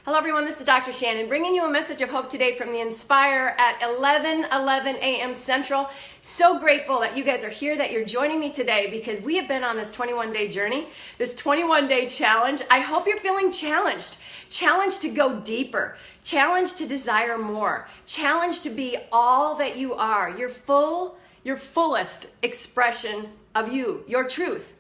Hello everyone, this is Dr. Shannon bringing you a message of hope today from the Inspire at 11:11 a.m. Central. So grateful that you guys are here, that you're joining me today because we have been on this 21-day journey, this 21-day challenge. I hope you're feeling challenged to go deeper, challenged to desire more, challenged to be all that you are, your fullest expression of you, your truth,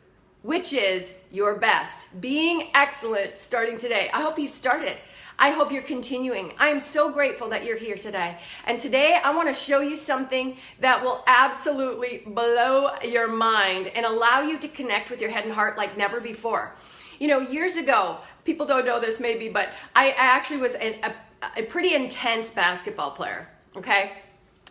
which is your best, being excellent starting today. I hope you've started. I hope you're continuing. I am so grateful that you're here today. And today I want to show you something that will absolutely blow your mind and allow you to connect with your head and heart like never before. You know, years ago, people don't know this maybe, but I actually was a pretty intense basketball player, okay?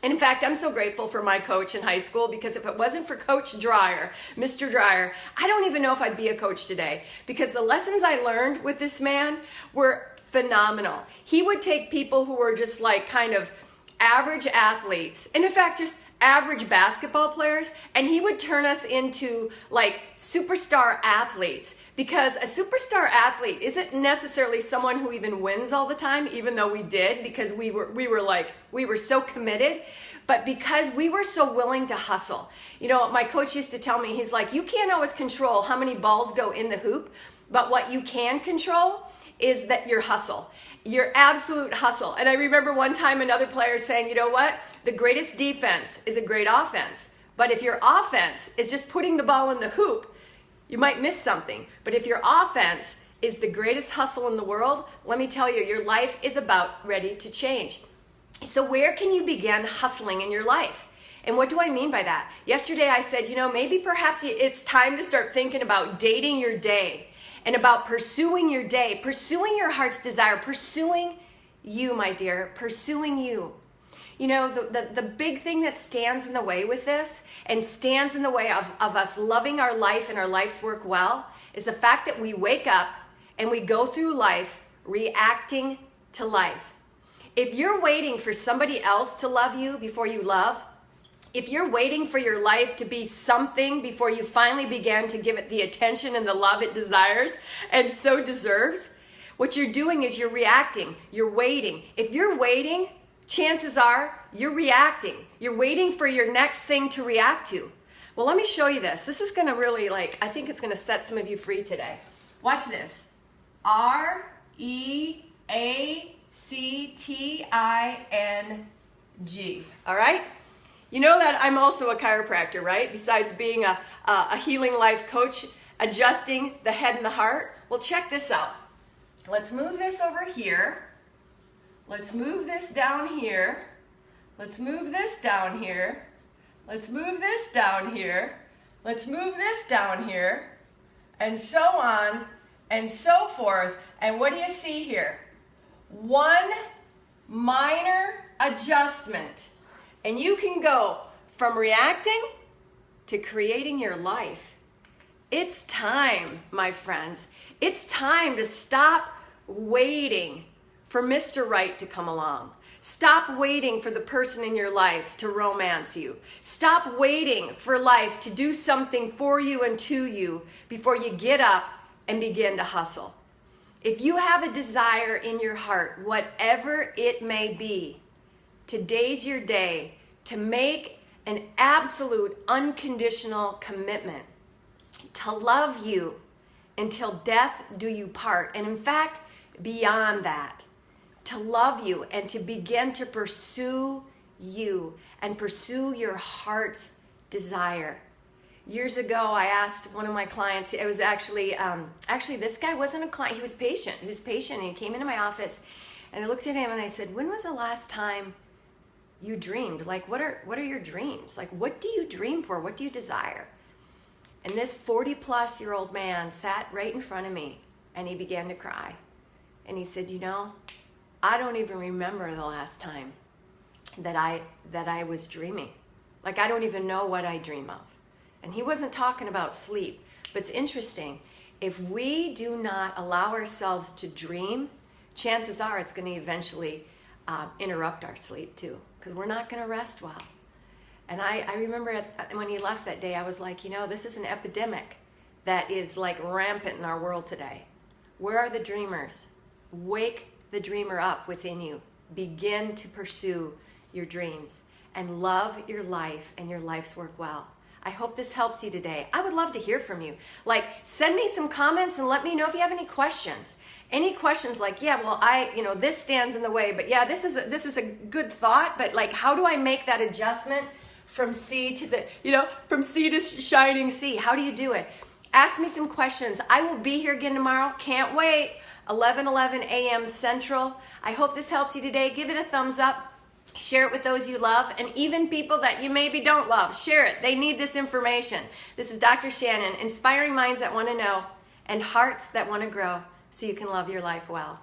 And in fact, I'm so grateful for my coach in high school because if it wasn't for Coach Dreyer, Mr. Dreyer, I don't even know if I'd be a coach today because the lessons I learned with this man were phenomenal. He would take people who were just like kind of average athletes, and in fact, just average basketball players, and he would turn us into like superstar athletes, because a superstar athlete isn't necessarily someone who even wins all the time, even though we did, because we were so committed, but because we were so willing to hustle. You know, my coach used to tell me, he's like, you can't always control how many balls go in the hoop, but what you can control is that your hustle, your absolute hustle. And I remember one time another player saying, you know what? The greatest defense is a great offense. But if your offense is just putting the ball in the hoop, you might miss something. But if your offense is the greatest hustle in the world, let me tell you, your life is about ready to change. So where can you begin hustling in your life? And what do I mean by that? Yesterday I said, you know, maybe perhaps it's time to start thinking about dating your day and about pursuing your day, pursuing your heart's desire, pursuing you, my dear, pursuing you. You know, the big thing that stands in the way with this and stands in the way of us loving our life and our life's work well is the fact that we wake up and we go through life reacting to life. If you're waiting for somebody else to love you before you love, if you're waiting for your life to be something before you finally begin to give it the attention and the love it desires and so deserves, what you're doing is you're reacting, you're waiting. If you're waiting, chances are you're reacting. You're waiting for your next thing to react to. Well, let me show you this. This is going to really, I think it's going to set some of you free today. Watch this. REACTING. All right? You know that I'm also a chiropractor, right? Besides being a healing life coach, adjusting the head and the heart. Well, check this out. Let's move this over here. Let's move this down here. Let's move this down here. Let's move this down here. Let's move this down here. And so on and so forth. And what do you see here? One minor adjustment. And you can go from reacting to creating your life. It's time, my friends. It's time to stop waiting for Mr. Right to come along. Stop waiting for the person in your life to romance you. Stop waiting for life to do something for you and to you before you get up and begin to hustle. If you have a desire in your heart, whatever it may be, today's your day to make an absolute unconditional commitment to love you until death do you part. And in fact, beyond that, to love you and to begin to pursue you and pursue your heart's desire. Years ago, I asked one of my clients, it was actually this guy wasn't a client, he was patient. He was patient and he came into my office and I looked at him and I said, when was the last time you dreamed? Like, what are your dreams? Like, what do you dream for? What do you desire? And this 40-plus-year-old man sat right in front of me and he began to cry. And he said, you know, I don't even remember the last time that I was dreaming. Like, I don't even know what I dream of. And he wasn't talking about sleep. But it's interesting. If we do not allow ourselves to dream, chances are it's going to eventually interrupt our sleep too, because we're not going to rest well. And I remember when he left that day, I was like, you know, this is an epidemic that is like rampant in our world today. Where are the dreamers? Wake the dreamer up within you. Begin to pursue your dreams and love your life and your life's work well. I hope this helps you today. I would love to hear from you. Like, send me some comments and let me know if you have any questions. Any questions like, yeah, well, this stands in the way, but yeah, this is a good thought, but like, how do I make that adjustment from sea to from sea to shining sea? How do you do it? Ask me some questions. I will be here again tomorrow. Can't wait. 11:11 a.m. Central. I hope this helps you today. Give it a thumbs up. Share it with those you love, and even people that you maybe don't love. Share it. They need this information. This is Dr. Shannon, inspiring minds that want to know and hearts that want to grow so you can love your life well.